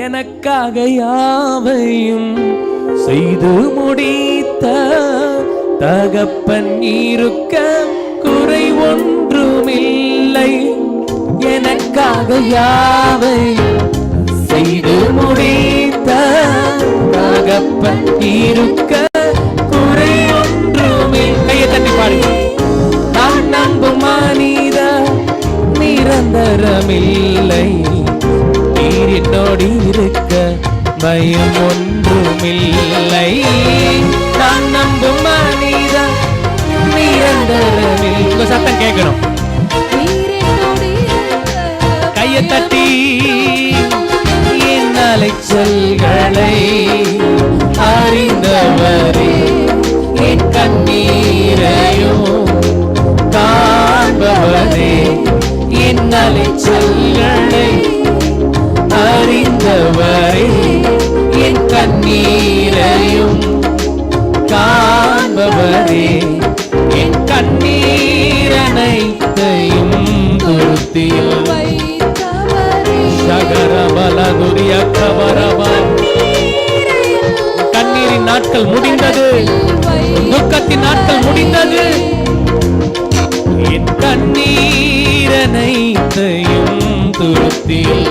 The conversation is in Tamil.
எனக்காக யாவையும் செய்து முடித்த தகப்பன் இருக்க குறை ஒன்றுமில்லை. எனக்காக யாவையும் செய்து முடித்த தகப்பன் இருக்க குறை ஒன்றுமில்லை. கையை தட்டி பாருங்க. நான் நம்பும் மனித நிரந்தரமில்லை, நீர் என்னோடு இருக்க பயம் ஒன்றுமில்லை. நான் நம்பும் மனித நிரந்தரமில்லை. உங்க சத்தம் கேட்கணும். கையை தட்டி என் அலைச்சல்களை அறிந்தவரே, என் கண்ணீரையும் காண்பவரே, என் அலைச்சல்களை அறிந்தவரே, என் கண்ணீரையும் காண்பவரே, என் கண்ணீரனைத்தையும் துருத்தியில் கண்ணீரின் நாட்கள் முடிந்தது, துக்கத்தின் நாட்கள் முடிந்தது. என் கண்ணீரனைத்தையும் துருத்தியில்